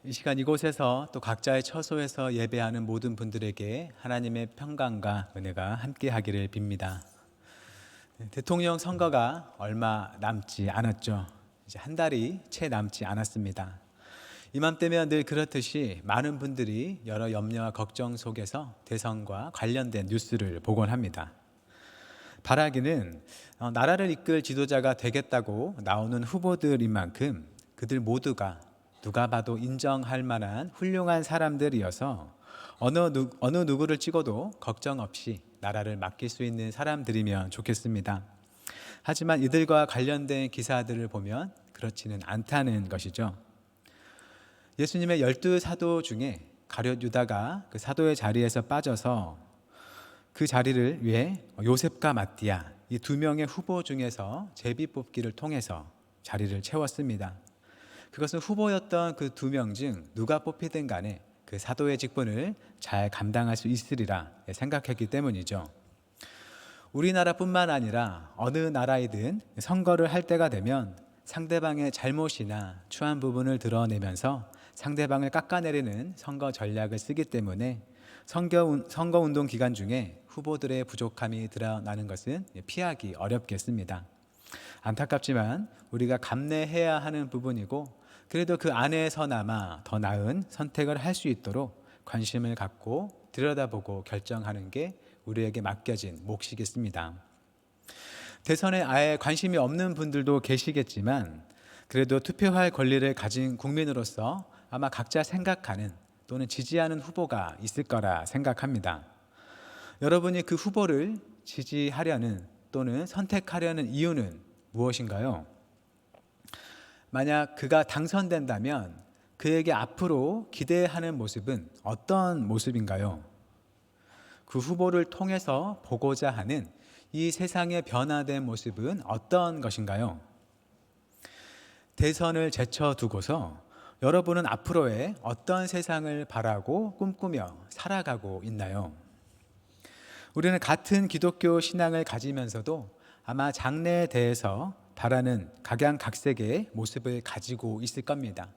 이 시간 이곳에서 또 각자의 처소에서 예배하는 모든 분들에게 하나님의 평강과 은혜가 함께 하기를 빕니다. 대통령 선거가 얼마 남지 않았죠. 이제 한 달이 채 남지 않았습니다. 이맘때면 늘 그렇듯이 많은 분들이 여러 염려와 걱정 속에서 대선과 관련된 뉴스를 보곤 합니다. 바라기는 나라를 이끌 지도자가 되겠다고 나오는 후보들인 만큼 그들 모두가 누가 봐도 인정할 만한 훌륭한 사람들이어서 어느 누구를 찍어도 걱정 없이 나라를 맡길 수 있는 사람들이면 좋겠습니다. 하지만 이들과 관련된 기사들을 보면 그렇지는 않다는 것이죠. 예수님의 12사도 중에 가룟 유다가 그 사도의 자리에서 빠져서 그 자리를 위해 요셉과 마띠아 이 두 명의 후보 중에서 제비 뽑기를 통해서 자리를 채웠습니다. 그것은 후보였던 그 두 명 중 누가 뽑히든 간에 그 사도의 직분을 잘 감당할 수 있으리라 생각했기 때문이죠. 우리나라뿐만 아니라 어느 나라이든 선거를 할 때가 되면 상대방의 잘못이나 추한 부분을 드러내면서 상대방을 깎아내리는 선거 전략을 쓰기 때문에 선거운동 기간 중에 후보들의 부족함이 드러나는 것은 피하기 어렵겠습니다. 안타깝지만 우리가 감내해야 하는 부분이고, 그래도 그 안에서나마 더 나은 선택을 할 수 있도록 관심을 갖고 들여다보고 결정하는 게 우리에게 맡겨진 몫이겠습니다. 대선에 아예 관심이 없는 분들도 계시겠지만 그래도 투표할 권리를 가진 국민으로서 아마 각자 생각하는 또는 지지하는 후보가 있을 거라 생각합니다. 여러분이 그 후보를 지지하려는 또는 선택하려는 이유는 무엇인가요? 만약 그가 당선된다면 그에게 앞으로 기대하는 모습은 어떤 모습인가요? 그 후보를 통해서 보고자 하는 이 세상의 변화된 모습은 어떤 것인가요? 대선을 제쳐두고서 여러분은 앞으로의 어떤 세상을 바라고 꿈꾸며 살아가고 있나요? 우리는 같은 기독교 신앙을 가지면서도 아마 장래에 대해서 바라는 각양각색의 모습을 가지고 있을 겁니다.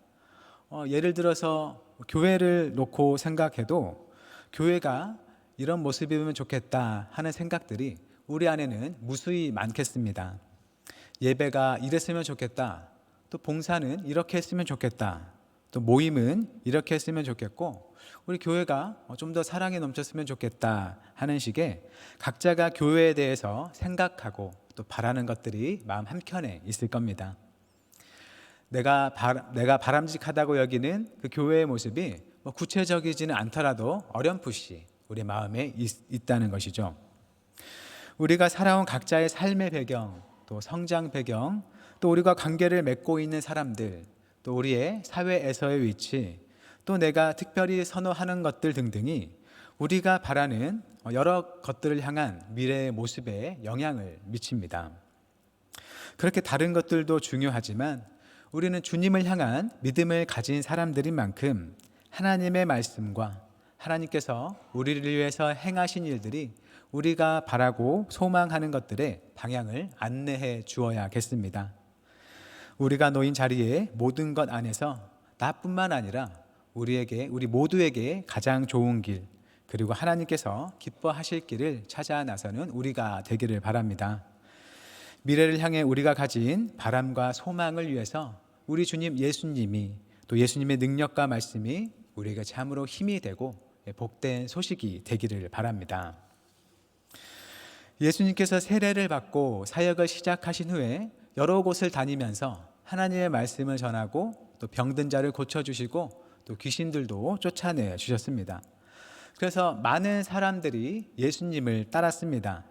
예를 들어서 교회를 놓고 생각해도 교회가 이런 모습이면 좋겠다 하는 생각들이 우리 안에는 무수히 많겠습니다. 예배가 이랬으면 좋겠다. 또 봉사는 이렇게 했으면 좋겠다. 또 모임은 이렇게 했으면 좋겠고, 우리 교회가 좀 더 사랑이 넘쳤으면 좋겠다 하는 식의 각자가 교회에 대해서 생각하고 또 바라는 것들이 마음 한켠에 있을 겁니다. 내가 바람직하다고 여기는 그 교회의 모습이 구체적이지는 않더라도 어렴풋이 우리 마음에 있다는 것이죠. 우리가 살아온 각자의 삶의 배경, 또 성장 배경, 또 우리가 관계를 맺고 있는 사람들, 또 우리의 사회에서의 위치, 또 내가 특별히 선호하는 것들 등등이 우리가 바라는 여러 것들을 향한 미래의 모습에 영향을 미칩니다. 그렇게 다른 것들도 중요하지만 우리는 주님을 향한 믿음을 가진 사람들인 만큼 하나님의 말씀과 하나님께서 우리를 위해서 행하신 일들이 우리가 바라고 소망하는 것들의 방향을 안내해 주어야겠습니다. 우리가 놓인 자리에 모든 것 안에서 나뿐만 아니라 우리 모두에게 가장 좋은 길, 그리고 하나님께서 기뻐하실 길을 찾아 나서는 우리가 되기를 바랍니다. 미래를 향해 우리가 가진 바람과 소망을 위해서 우리 주님 예수님이, 또 예수님의 능력과 말씀이 우리에게 참으로 힘이 되고 복된 소식이 되기를 바랍니다. 예수님께서 세례를 받고 사역을 시작하신 후에 여러 곳을 다니면서 하나님의 말씀을 전하고 또 병든 자를 고쳐주시고 또 귀신들도 쫓아내 주셨습니다. 그래서 많은 사람들이 예수님을 따랐습니다.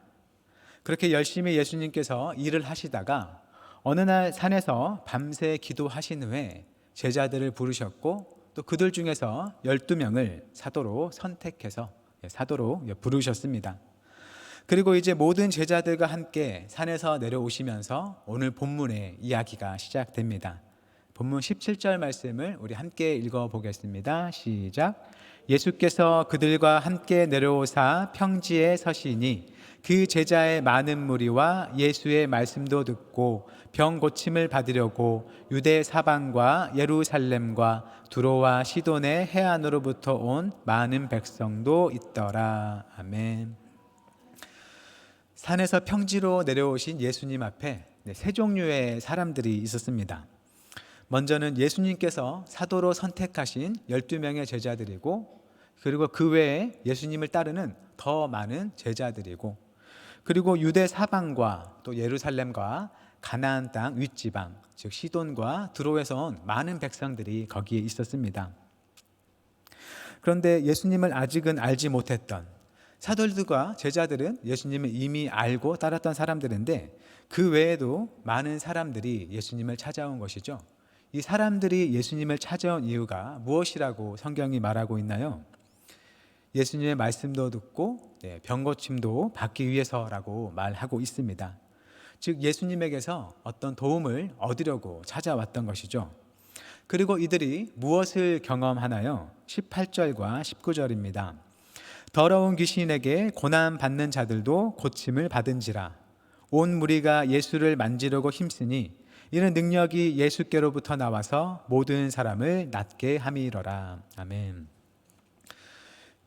그렇게 열심히 예수님께서 일을 하시다가 어느 날 산에서 밤새 기도하신 후에 제자들을 부르셨고 또 그들 중에서 12명을 사도로 선택해서 사도로 부르셨습니다. 그리고 이제 모든 제자들과 함께 산에서 내려오시면서 오늘 본문의 이야기가 시작됩니다. 본문 17절 말씀을 우리 함께 읽어보겠습니다. 시작. 예수께서 그들과 함께 내려오사 평지에 서시니 그 제자의 많은 무리와 예수의 말씀도 듣고 병 고침을 받으려고 유대 사방과 예루살렘과 두로와 시돈의 해안으로부터 온 많은 백성도 있더라. 아멘. 산에서 평지로 내려오신 예수님 앞에 세 종류의 사람들이 있었습니다. 먼저는 예수님께서 사도로 선택하신 12명의 제자들이고, 그리고 그 외에 예수님을 따르는 더 많은 제자들이고, 그리고 유대 사방과 또 예루살렘과 가나안 땅 윗지방, 즉 시돈과 드로에서 온 많은 백성들이 거기에 있었습니다. 그런데 예수님을 아직은 알지 못했던 사도들과 제자들은 예수님을 이미 알고 따랐던 사람들인데, 그 외에도 많은 사람들이 예수님을 찾아온 것이죠. 이 사람들이 예수님을 찾아온 이유가 무엇이라고 성경이 말하고 있나요? 예수님의 말씀도 듣고 병 고침도 받기 위해서라고 말하고 있습니다. 즉 예수님에게서 어떤 도움을 얻으려고 찾아왔던 것이죠. 그리고 이들이 무엇을 경험하나요? 18절과 19절입니다. 더러운 귀신에게 고난받는 자들도 고침을 받은지라. 온 무리가 예수를 만지려고 힘쓰니 이는 능력이 예수께로부터 나와서 모든 사람을 낫게 함이러라. 아멘.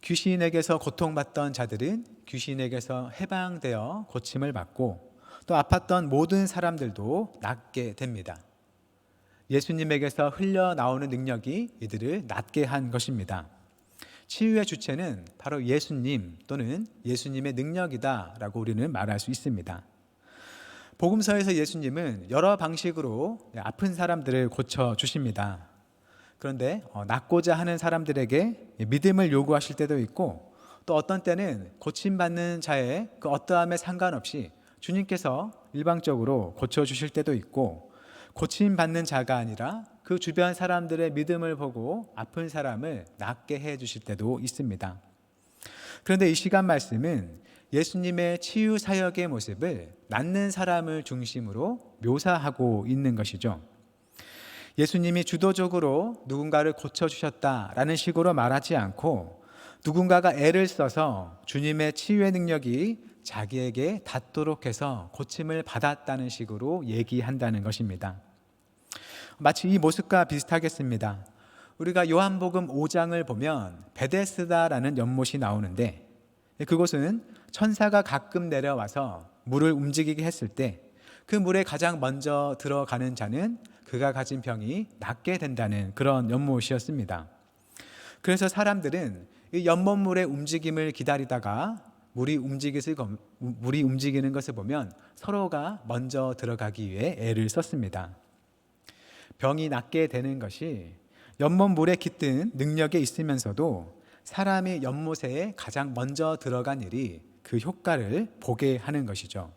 귀신에게서 고통받던 자들은 귀신에게서 해방되어 고침을 받고, 또 아팠던 모든 사람들도 낫게 됩니다. 예수님에게서 흘러나오는 능력이 이들을 낫게 한 것입니다. 치유의 주체는 바로 예수님 또는 예수님의 능력이다 라고 우리는 말할 수 있습니다. 복음서에서 예수님은 여러 방식으로 아픈 사람들을 고쳐주십니다. 그런데 낫고자 하는 사람들에게 믿음을 요구하실 때도 있고, 또 어떤 때는 고침받는 자의 그 어떠함에 상관없이 주님께서 일방적으로 고쳐주실 때도 있고, 고침받는 자가 아니라 그 주변 사람들의 믿음을 보고 아픈 사람을 낫게 해주실 때도 있습니다. 그런데 이 시간 말씀은 예수님의 치유 사역의 모습을 낫는 사람을 중심으로 묘사하고 있는 것이죠. 예수님이 주도적으로 누군가를 고쳐주셨다라는 식으로 말하지 않고, 누군가가 애를 써서 주님의 치유의 능력이 자기에게 닿도록 해서 고침을 받았다는 식으로 얘기한다는 것입니다. 마치 이 모습과 비슷하겠습니다. 우리가 요한복음 5장을 보면 베데스다라는 연못이 나오는데, 그곳은 천사가 가끔 내려와서 물을 움직이게 했을 때 그 물에 가장 먼저 들어가는 자는 그가 가진 병이 낫게 된다는 그런 연못이었습니다. 그래서 사람들은 이 연못물의 움직임을 기다리다가 물이 움직이는 것을 보면 서로가 먼저 들어가기 위해 애를 썼습니다. 병이 낫게 되는 것이 연못물에 깃든 능력에 있으면서도 사람이 연못에 가장 먼저 들어간 일이 그 효과를 보게 하는 것이죠.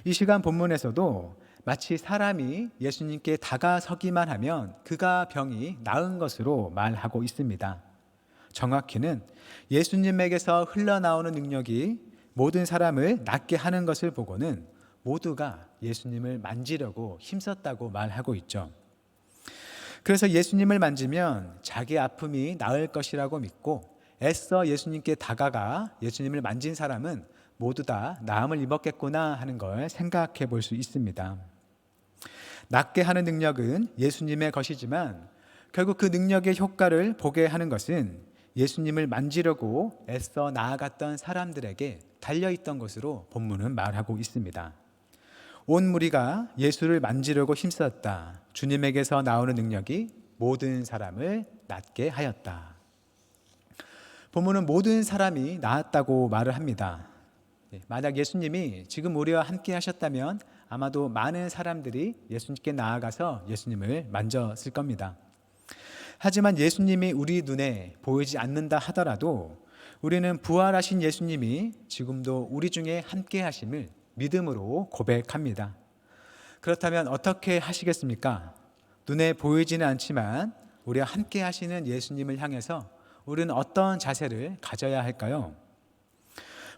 이 시간 본문에서도 마치 사람이 예수님께 다가서기만 하면 그가 병이 나은 것으로 말하고 있습니다. 정확히는 예수님에게서 흘러나오는 능력이 모든 사람을 낫게 하는 것을 보고는 모두가 예수님을 만지려고 힘썼다고 말하고 있죠. 그래서 예수님을 만지면 자기 아픔이 나을 것이라고 믿고 애써 예수님께 다가가 예수님을 만진 사람은 모두 다 나음을 입었겠구나 하는 걸 생각해 볼 수 있습니다. 낫게 하는 능력은 예수님의 것이지만 결국 그 능력의 효과를 보게 하는 것은 예수님을 만지려고 애써 나아갔던 사람들에게 달려있던 것으로 본문은 말하고 있습니다. 온 무리가 예수를 만지려고 힘썼다. 주님에게서 나오는 능력이 모든 사람을 낫게 하였다. 본문은 모든 사람이 나았다고 말을 합니다. 만약 예수님이 지금 우리와 함께 하셨다면 아마도 많은 사람들이 예수님께 나아가서 예수님을 만졌을 겁니다. 하지만 예수님이 우리 눈에 보이지 않는다 하더라도 우리는 부활하신 예수님이 지금도 우리 중에 함께 하심을 믿음으로 고백합니다. 그렇다면 어떻게 하시겠습니까? 눈에 보이지는 않지만 우리와 함께 하시는 예수님을 향해서 우리는 어떤 자세를 가져야 할까요?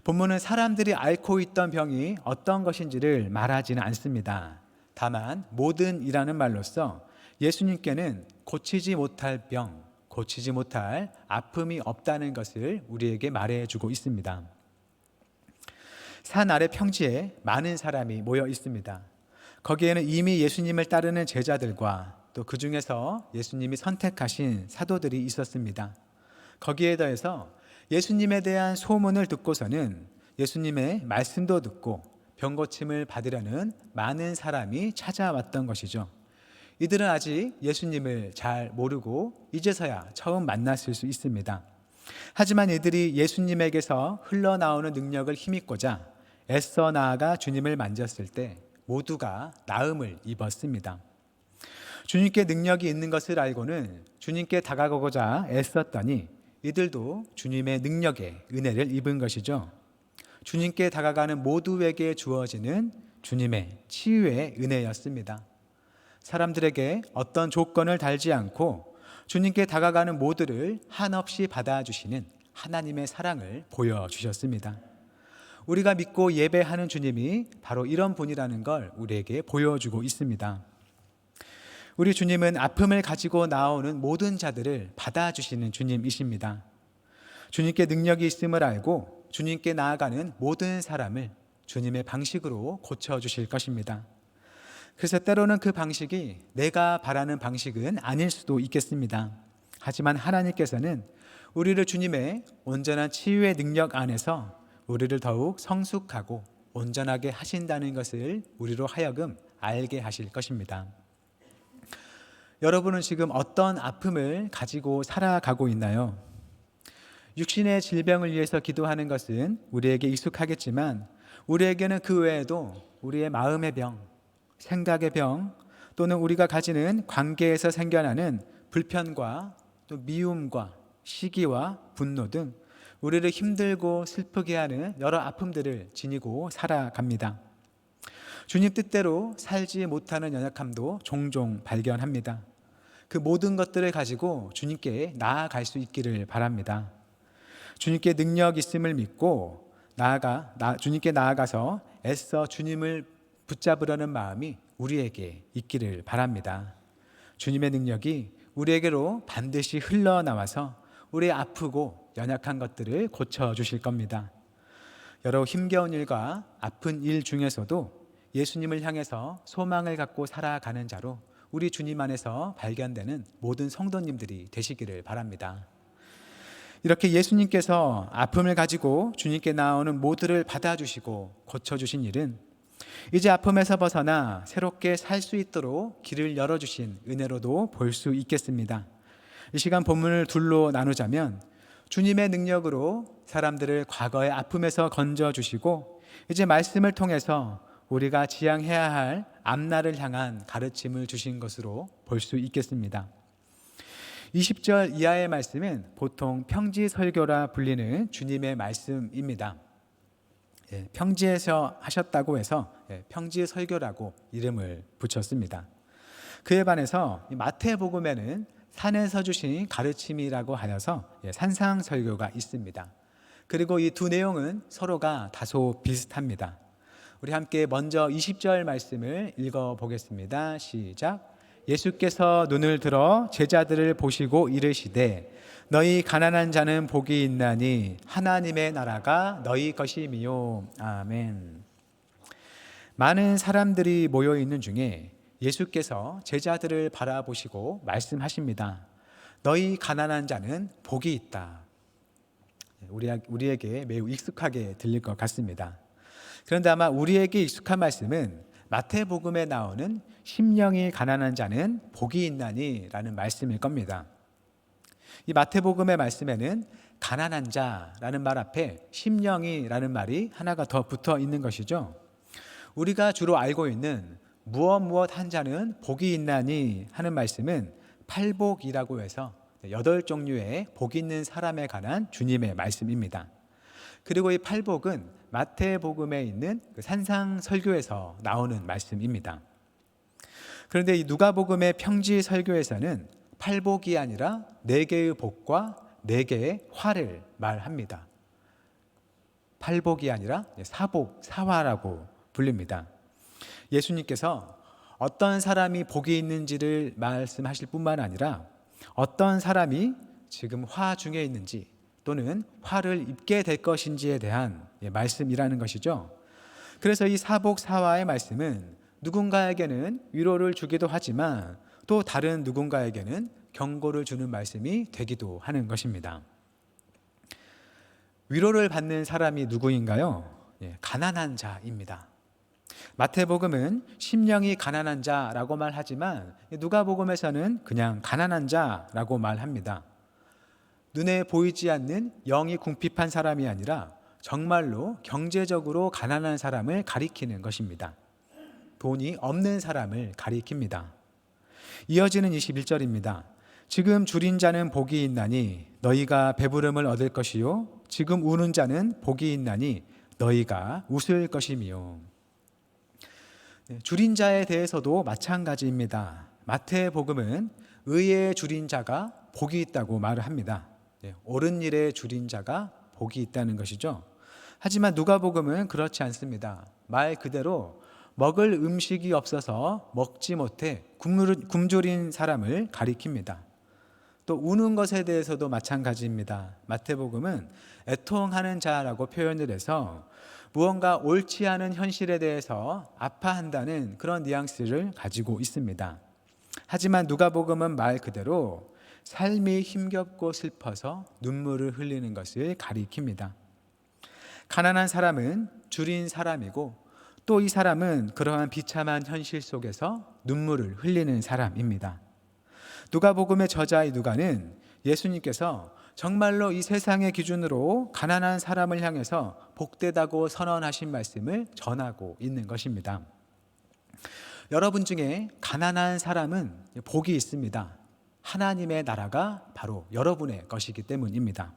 본문은 사람들이 앓고 있던 병이 어떤 것인지를 말하지는 않습니다. 다만 모든이라는 말로써 예수님께는 고치지 못할 병, 고치지 못할 아픔이 없다는 것을 우리에게 말해주고 있습니다. 산 아래 평지에 많은 사람이 모여 있습니다. 거기에는 이미 예수님을 따르는 제자들과 또 그 중에서 예수님이 선택하신 사도들이 있었습니다. 거기에 더해서 예수님에 대한 소문을 듣고서는 예수님의 말씀도 듣고 병 고침을 받으려는 많은 사람이 찾아왔던 것이죠. 이들은 아직 예수님을 잘 모르고 이제서야 처음 만났을 수 있습니다. 하지만 이들이 예수님에게서 흘러나오는 능력을 힘입고자 애써 나아가 주님을 만졌을 때 모두가 나음을 입었습니다. 주님께 능력이 있는 것을 알고는 주님께 다가가고자 애썼더니 이들도 주님의 능력에 은혜를 입은 것이죠. 주님께 다가가는 모두에게 주어지는 주님의 치유의 은혜였습니다. 사람들에게 어떤 조건을 달지 않고 주님께 다가가는 모두를 한없이 받아주시는 하나님의 사랑을 보여주셨습니다. 우리가 믿고 예배하는 주님이 바로 이런 분이라는 걸 우리에게 보여주고 있습니다. 우리 주님은 아픔을 가지고 나오는 모든 자들을 받아주시는 주님이십니다. 주님께 능력이 있음을 알고 주님께 나아가는 모든 사람을 주님의 방식으로 고쳐주실 것입니다. 그래서 때로는 그 방식이 내가 바라는 방식은 아닐 수도 있겠습니다. 하지만 하나님께서는 우리를 주님의 온전한 치유의 능력 안에서 우리를 더욱 성숙하고 온전하게 하신다는 것을 우리로 하여금 알게 하실 것입니다. 여러분은 지금 어떤 아픔을 가지고 살아가고 있나요? 육신의 질병을 위해서 기도하는 것은 우리에게 익숙하겠지만 우리에게는 그 외에도 우리의 마음의 병, 생각의 병, 또는 우리가 가지는 관계에서 생겨나는 불편과 또 미움과 시기와 분노 등 우리를 힘들고 슬프게 하는 여러 아픔들을 지니고 살아갑니다. 주님 뜻대로 살지 못하는 연약함도 종종 발견합니다. 그 모든 것들을 가지고 주님께 나아갈 수 있기를 바랍니다. 주님께 능력 있음을 믿고 주님께 나아가서 애써 주님을 붙잡으려는 마음이 우리에게 있기를 바랍니다. 주님의 능력이 우리에게로 반드시 흘러나와서 우리의 아프고 연약한 것들을 고쳐주실 겁니다. 여러 힘겨운 일과 아픈 일 중에서도 예수님을 향해서 소망을 갖고 살아가는 자로 우리 주님 안에서 발견되는 모든 성도님들이 되시기를 바랍니다. 이렇게 예수님께서 아픔을 가지고 주님께 나오는 모두를 받아주시고 고쳐주신 일은 이제 아픔에서 벗어나 새롭게 살 수 있도록 길을 열어주신 은혜로도 볼 수 있겠습니다. 이 시간 본문을 둘로 나누자면 주님의 능력으로 사람들을 과거의 아픔에서 건져주시고 이제 말씀을 통해서 우리가 지향해야 할 앞날을 향한 가르침을 주신 것으로 볼 수 있겠습니다. 20절 이하의 말씀은 보통 평지설교라 불리는 주님의 말씀입니다. 평지에서 하셨다고 해서 평지설교라고 이름을 붙였습니다. 그에 반해서 마태복음에는 산에서 주신 가르침이라고 하여서 산상설교가 있습니다. 그리고 이 두 내용은 서로가 다소 비슷합니다. 우리 함께 먼저 20절 말씀을 읽어보겠습니다. 시작. 예수께서 눈을 들어 제자들을 보시고 이르시되 너희 가난한 자는 복이 있나니 하나님의 나라가 너희 것임이요. 아멘. 많은 사람들이 모여 있는 중에 예수께서 제자들을 바라보시고 말씀하십니다. 너희 가난한 자는 복이 있다. 우리에게 매우 익숙하게 들릴 것 같습니다. 그런데 아마 우리에게 익숙한 말씀은 마태복음에 나오는 심령이 가난한 자는 복이 있나니 라는 말씀일 겁니다. 이 마태복음의 말씀에는 가난한 자라는 말 앞에 심령이라는 말이 하나가 더 붙어 있는 것이죠. 우리가 주로 알고 있는 무엇 한 자는 복이 있나니 하는 말씀은 팔복이라고 해서 8종류의 복 있는 사람에 관한 주님의 말씀입니다. 그리고 이 팔복은 마태복음에 있는 그 산상설교에서 나오는 말씀입니다. 그런데 이 누가복음의 평지설교에서는 팔복이 아니라 4개의 복과 4개의 화를 말합니다. 팔복이 아니라 사복, 사화라고 불립니다. 예수님께서 어떤 사람이 복이 있는지를 말씀하실 뿐만 아니라 어떤 사람이 지금 화 중에 있는지 또는 화를 입게 될 것인지에 대한 말씀이라는 것이죠. 그래서 이 사복사화의 말씀은 누군가에게는 위로를 주기도 하지만 또 다른 누군가에게는 경고를 주는 말씀이 되기도 하는 것입니다. 위로를 받는 사람이 누구인가요? 가난한 자입니다. 마태복음은 심령이 가난한 자라고 말하지만 누가복음에서는 그냥 가난한 자라고 말합니다. 눈에 보이지 않는 영이 궁핍한 사람이 아니라 정말로 경제적으로 가난한 사람을 가리키는 것입니다. 돈이 없는 사람을 가리킵니다. 이어지는 21절입니다. 지금 줄인 자는 복이 있나니 너희가 배부름을 얻을 것이요 지금 우는 자는 복이 있나니 너희가 웃을 것이미요. 줄인 자에 대해서도 마찬가지입니다. 마태복음은 의에 줄인 자가 복이 있다고 말을 합니다. 옳은 일에 줄인 자가 복이 있다는 것이죠. 하지만 누가복음은 그렇지 않습니다. 말 그대로 먹을 음식이 없어서 먹지 못해 굶주린 사람을 가리킵니다. 또 우는 것에 대해서도 마찬가지입니다. 마태복음은 애통하는 자라고 표현을 해서 무언가 옳지 않은 현실에 대해서 아파한다는 그런 뉘앙스를 가지고 있습니다. 하지만 누가복음은 말 그대로 삶이 힘겹고 슬퍼서 눈물을 흘리는 것을 가리킵니다. 가난한 사람은 줄인 사람이고 또 이 사람은 그러한 비참한 현실 속에서 눈물을 흘리는 사람입니다. 누가복음의 저자 누가는 예수님께서 정말로 이 세상의 기준으로 가난한 사람을 향해서 복되다고 선언하신 말씀을 전하고 있는 것입니다. 여러분 중에 가난한 사람은 복이 있습니다. 하나님의 나라가 바로 여러분의 것이기 때문입니다.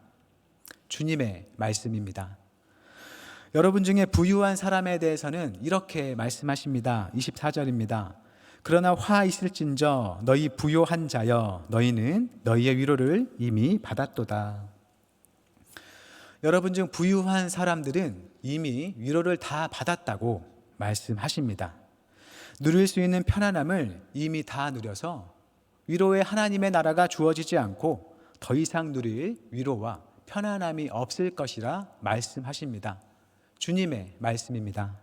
주님의 말씀입니다. 여러분 중에 부유한 사람에 대해서는 이렇게 말씀하십니다. 24절입니다. 그러나 화 있을진저 너희 부요한 자여 너희는 너희의 위로를 이미 받았도다. 여러분 중 부유한 사람들은 이미 위로를 다 받았다고 말씀하십니다. 누릴 수 있는 편안함을 이미 다 누려서 위로의 하나님의 나라가 주어지지 않고 더 이상 누릴 위로와 편안함이 없을 것이라 말씀하십니다. 주님의 말씀입니다.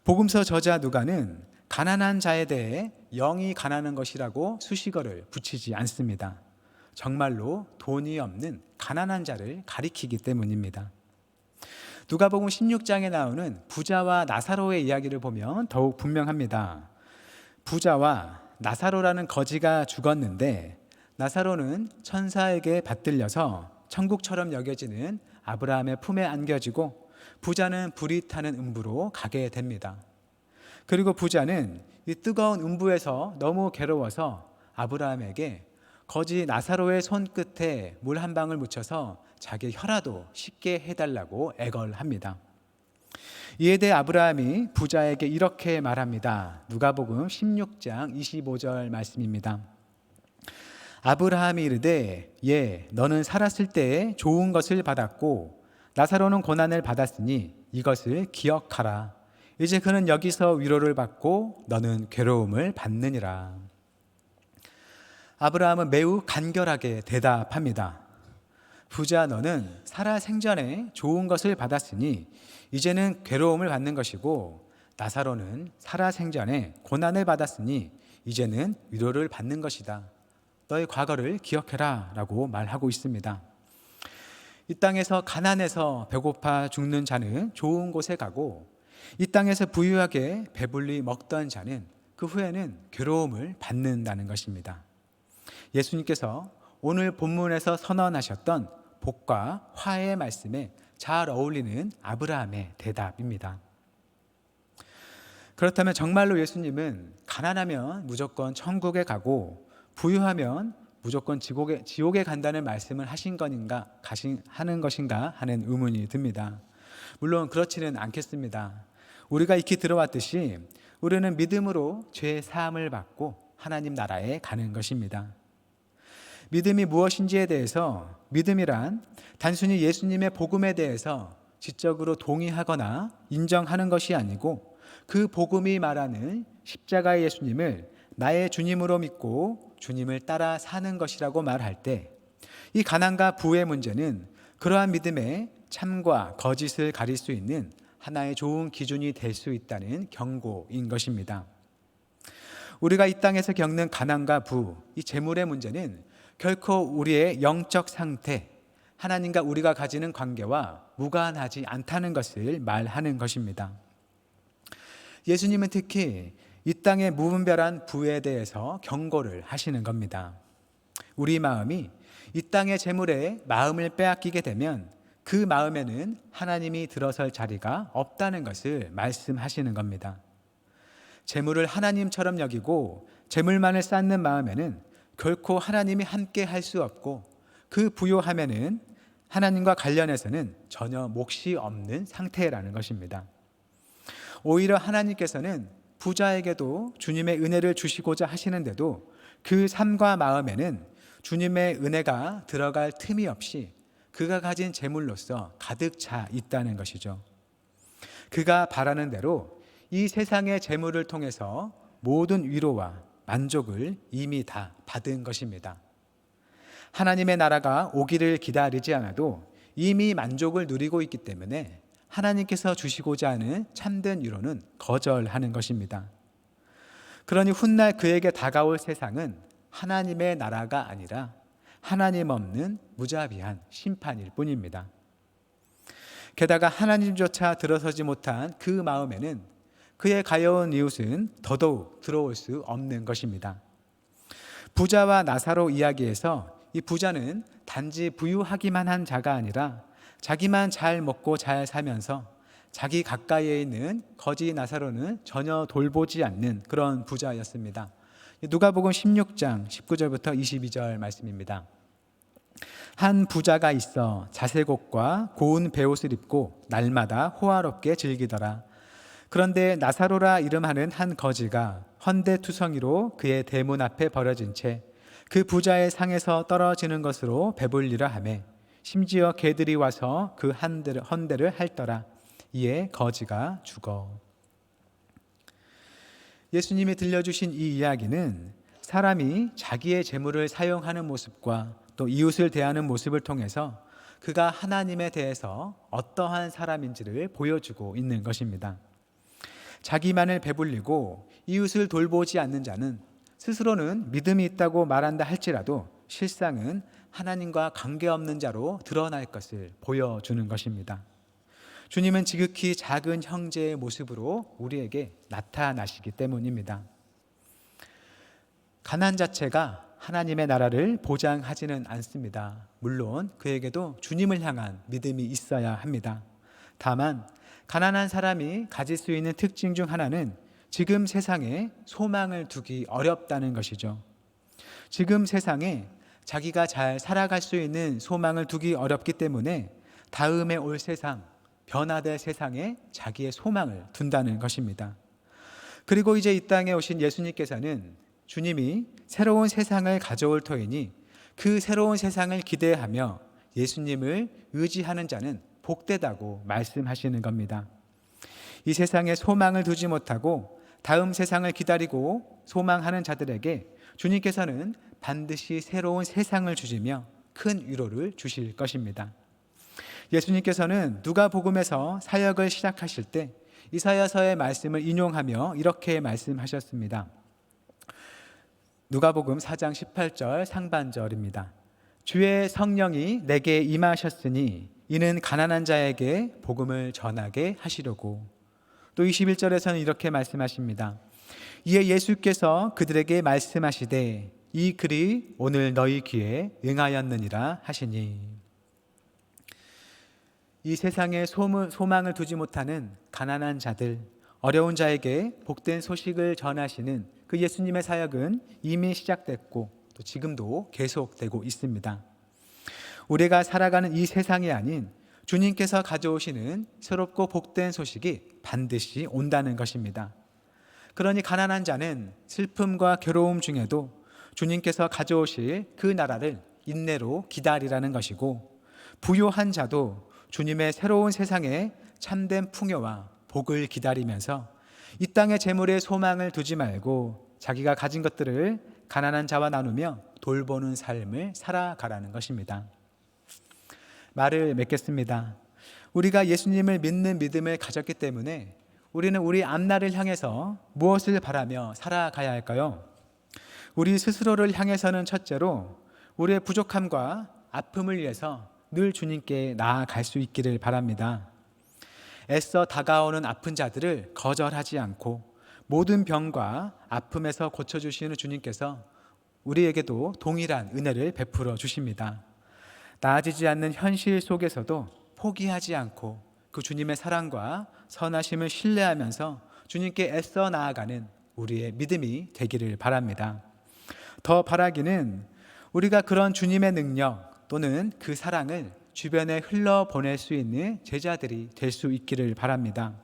복음서 저자 누가는 가난한 자에 대해 영이 가난한 것이라고 수식어를 붙이지 않습니다. 정말로 돈이 없는 가난한 자를 가리키기 때문입니다. 누가복음 16장에 나오는 부자와 나사로의 이야기를 보면 더욱 분명합니다. 부자와 나사로라는 거지가 죽었는데 나사로는 천사에게 받들려서 천국처럼 여겨지는 아브라함의 품에 안겨지고 부자는 불이 타는 음부로 가게 됩니다. 그리고 부자는 이 뜨거운 음부에서 너무 괴로워서 아브라함에게 거지 나사로의 손끝에 물 한 방울 묻혀서 자기 혀라도 씻게 해달라고 애걸합니다. 이에 대해 아브라함이 부자에게 이렇게 말합니다. 누가복음 16장 25절 말씀입니다. 아브라함이 이르되 예 너는 살았을 때에 좋은 것을 받았고 나사로는 고난을 받았으니 이것을 기억하라. 이제 그는 여기서 위로를 받고 너는 괴로움을 받느니라. 아브라함은 매우 간결하게 대답합니다. 부자 너는 살아생전에 좋은 것을 받았으니 이제는 괴로움을 받는 것이고 나사로는 살아생전에 고난을 받았으니 이제는 위로를 받는 것이다. 너의 과거를 기억해라 라고 말하고 있습니다. 이 땅에서 가난해서 배고파 죽는 자는 좋은 곳에 가고 이 땅에서 부유하게 배불리 먹던 자는 그 후에는 괴로움을 받는다는 것입니다. 예수님께서 오늘 본문에서 선언하셨던 복과 화의 말씀에 잘 어울리는 아브라함의 대답입니다. 그렇다면 정말로 예수님은 가난하면 무조건 천국에 가고 부유하면 무조건 지옥에 간다는 말씀을 하는 것인가 하는 의문이 듭니다. 물론 그렇지는 않겠습니다. 우리가 익히 들어왔듯이 우리는 믿음으로 죄 사함을 받고 하나님 나라에 가는 것입니다. 믿음이 무엇인지에 대해서 믿음이란 단순히 예수님의 복음에 대해서 지적으로 동의하거나 인정하는 것이 아니고 그 복음이 말하는 십자가의 예수님을 나의 주님으로 믿고 주님을 따라 사는 것이라고 말할 때 이 가난과 부의 문제는 그러한 믿음의 참과 거짓을 가릴 수 있는 하나의 좋은 기준이 될 수 있다는 경고인 것입니다. 우리가 이 땅에서 겪는 가난과 부, 이 재물의 문제는 결코 우리의 영적 상태, 하나님과 우리가 가지는 관계와 무관하지 않다는 것을 말하는 것입니다. 예수님은 특히 이 땅의 무분별한 부에 대해서 경고를 하시는 겁니다. 우리 마음이 이 땅의 재물에 마음을 빼앗기게 되면 그 마음에는 하나님이 들어설 자리가 없다는 것을 말씀하시는 겁니다. 재물을 하나님처럼 여기고 재물만을 쌓는 마음에는 결코 하나님이 함께 할 수 없고, 그 부요함에는 하나님과 관련해서는 전혀 몫이 없는 상태라는 것입니다. 오히려 하나님께서는 부자에게도 주님의 은혜를 주시고자 하시는데도 그 삶과 마음에는 주님의 은혜가 들어갈 틈이 없이 그가 가진 재물로서 가득 차 있다는 것이죠. 그가 바라는 대로 이 세상의 재물을 통해서 모든 위로와 만족을 이미 다 받은 것입니다. 하나님의 나라가 오기를 기다리지 않아도 이미 만족을 누리고 있기 때문에 하나님께서 주시고자 하는 참된 위로는 거절하는 것입니다. 그러니 훗날 그에게 다가올 세상은 하나님의 나라가 아니라 하나님 없는 무자비한 심판일 뿐입니다. 게다가 하나님조차 들어서지 못한 그 마음에는 그의 가여운 이웃은 더더욱 들어올 수 없는 것입니다. 부자와 나사로 이야기에서 이 부자는 단지 부유하기만 한 자가 아니라 자기만 잘 먹고 잘 살면서 자기 가까이에 있는 거지 나사로는 전혀 돌보지 않는 그런 부자였습니다. 누가복음 16장 19절부터 22절 말씀입니다. 한 부자가 있어 자색옷과 고운 베옷을 입고 날마다 호화롭게 즐기더라. 그런데 나사로라 이름하는 한 거지가 헌데투성이로 그의 대문 앞에 버려진 채 그 부자의 상에서 떨어지는 것으로 배불리라 하며 심지어 개들이 와서 그 헌데를 핥더라. 이에 거지가 죽어. 예수님이 들려주신 이 이야기는 사람이 자기의 재물을 사용하는 모습과 또 이웃을 대하는 모습을 통해서 그가 하나님에 대해서 어떠한 사람인지를 보여주고 있는 것입니다. 자기만을 배불리고 이웃을 돌보지 않는 자는 스스로는 믿음이 있다고 말한다 할지라도 실상은 하나님과 관계없는 자로 드러날 것을 보여주는 것입니다. 주님은 지극히 작은 형제의 모습으로 우리에게 나타나시기 때문입니다. 가난 자체가 하나님의 나라를 보장하지는 않습니다. 물론 그에게도 주님을 향한 믿음이 있어야 합니다. 다만 가난한 사람이 가질 수 있는 특징 중 하나는 지금 세상에 소망을 두기 어렵다는 것이죠. 지금 세상에 자기가 잘 살아갈 수 있는 소망을 두기 어렵기 때문에 다음에 올 세상, 변화될 세상에 자기의 소망을 둔다는 것입니다. 그리고 이제 이 땅에 오신 예수님께서는 주님이 새로운 세상을 가져올 터이니 그 새로운 세상을 기대하며 예수님을 의지하는 자는 복되다고 말씀하시는 겁니다. 이 세상에 소망을 두지 못하고 다음 세상을 기다리고 소망하는 자들에게 주님께서는 반드시 새로운 세상을 주시며 큰 위로를 주실 것입니다. 예수님께서는 누가복음에서 사역을 시작하실 때 이사야서의 말씀을 인용하며 이렇게 말씀하셨습니다. 누가복음 4장 18절 상반절입니다. 주의 성령이 내게 임하셨으니 이는 가난한 자에게 복음을 전하게 하시려고. 또 21절에서는 이렇게 말씀하십니다. 이에 예수께서 그들에게 말씀하시되 이 글이 오늘 너희 귀에 응하였느니라 하시니. 이 세상에 소망을 두지 못하는 가난한 자들, 어려운 자에게 복된 소식을 전하시는 그 예수님의 사역은 이미 시작됐고 또 지금도 계속되고 있습니다. 우리가 살아가는 이 세상이 아닌 주님께서 가져오시는 새롭고 복된 소식이 반드시 온다는 것입니다. 그러니 가난한 자는 슬픔과 괴로움 중에도 주님께서 가져오실 그 나라를 인내로 기다리라는 것이고, 부요한 자도 주님의 새로운 세상에 참된 풍요와 복을 기다리면서 이 땅의 재물에 소망을 두지 말고 자기가 가진 것들을 가난한 자와 나누며 돌보는 삶을 살아가라는 것입니다. 말을 맺겠습니다. 우리가 예수님을 믿는 믿음을 가졌기 때문에 우리는 우리 앞날을 향해서 무엇을 바라며 살아가야 할까요? 우리 스스로를 향해서는 첫째로 우리의 부족함과 아픔을 위해서 늘 주님께 나아갈 수 있기를 바랍니다. 애써 다가오는 아픈 자들을 거절하지 않고 모든 병과 아픔에서 고쳐주시는 주님께서 우리에게도 동일한 은혜를 베풀어 주십니다. 나아지지 않는 현실 속에서도 포기하지 않고 그 주님의 사랑과 선하심을 신뢰하면서 주님께 애써 나아가는 우리의 믿음이 되기를 바랍니다. 더 바라기는 우리가 그런 주님의 능력 또는 그 사랑을 주변에 흘러보낼 수 있는 제자들이 될 수 있기를 바랍니다.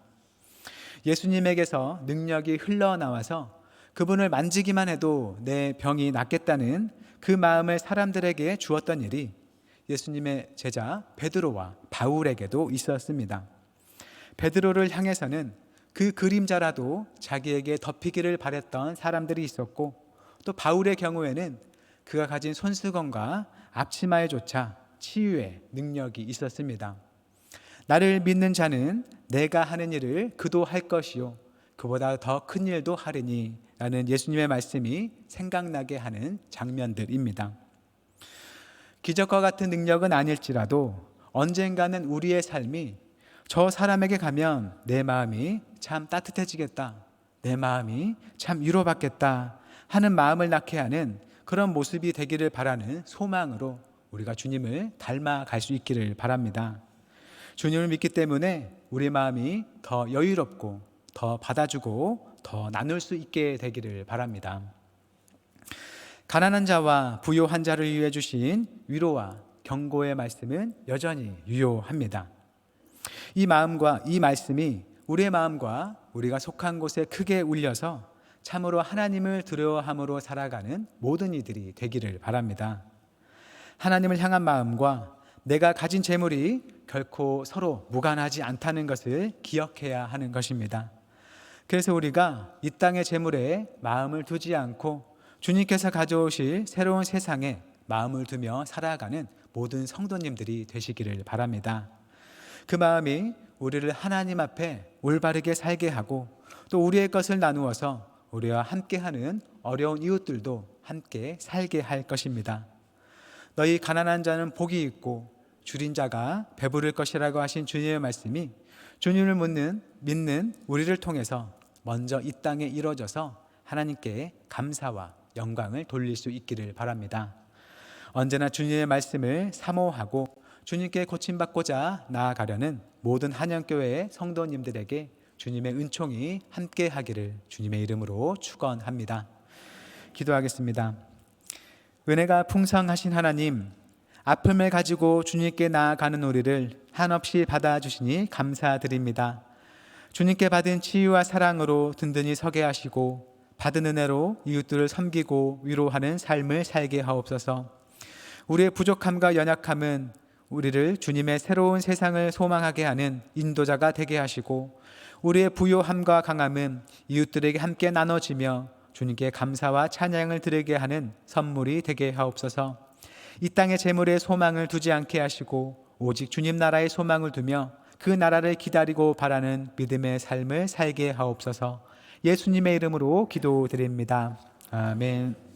예수님에게서 능력이 흘러나와서 그분을 만지기만 해도 내 병이 낫겠다는 그 마음을 사람들에게 주었던 일이 예수님의 제자 베드로와 바울에게도 있었습니다. 베드로를 향해서는 그 그림자라도 자기에게 덮이기를 바랬던 사람들이 있었고, 또 바울의 경우에는 그가 가진 손수건과 앞치마에조차 치유의 능력이 있었습니다. 나를 믿는 자는 내가 하는 일을 그도 할 것이요 그보다 더 큰 일도 하리니 라는 예수님의 말씀이 생각나게 하는 장면들입니다. 기적과 같은 능력은 아닐지라도 언젠가는 우리의 삶이 저 사람에게 가면 내 마음이 참 따뜻해지겠다, 내 마음이 참 위로받겠다 하는 마음을 낳게 하는 그런 모습이 되기를 바라는 소망으로 우리가 주님을 닮아갈 수 있기를 바랍니다. 주님을 믿기 때문에 우리 마음이 더 여유롭고 더 받아주고 더 나눌 수 있게 되기를 바랍니다. 가난한 자와 부요한 자를 위해 주신 위로와 경고의 말씀은 여전히 유효합니다. 이 마음과 이 말씀이 우리의 마음과 우리가 속한 곳에 크게 울려서 참으로 하나님을 두려워함으로 살아가는 모든 이들이 되기를 바랍니다. 하나님을 향한 마음과 내가 가진 재물이 결코 서로 무관하지 않다는 것을 기억해야 하는 것입니다. 그래서 우리가 이 땅의 재물에 마음을 두지 않고 주님께서 가져오실 새로운 세상에 마음을 두며 살아가는 모든 성도님들이 되시기를 바랍니다. 그 마음이 우리를 하나님 앞에 올바르게 살게 하고 또 우리의 것을 나누어서 우리와 함께하는 어려운 이웃들도 함께 살게 할 것입니다. 너희 가난한 자는 복이 있고 줄인 자가 배부를 것이라고 하신 주님의 말씀이 주님을 믿는 우리를 통해서 먼저 이 땅에 이루어져서 하나님께 감사와 영광을 돌릴 수 있기를 바랍니다. 언제나 주님의 말씀을 사모하고 주님께 고침받고자 나아가려는 모든 한영교회의 성도님들에게 주님의 은총이 함께 하기를 주님의 이름으로 축원합니다. 기도하겠습니다. 은혜가 풍성하신 하나님, 아픔을 가지고 주님께 나아가는 우리를 한없이 받아주시니 감사드립니다. 주님께 받은 치유와 사랑으로 든든히 서게 하시고 받은 은혜로 이웃들을 섬기고 위로하는 삶을 살게 하옵소서. 우리의 부족함과 연약함은 우리를 주님의 새로운 세상을 소망하게 하는 인도자가 되게 하시고 우리의 부요함과 강함은 이웃들에게 함께 나눠지며 주님께 감사와 찬양을 드리게 하는 선물이 되게 하옵소서. 이 땅의 재물에 소망을 두지 않게 하시고 오직 주님 나라의 소망을 두며 그 나라를 기다리고 바라는 믿음의 삶을 살게 하옵소서. 예수님의 이름으로 기도드립니다. 아멘.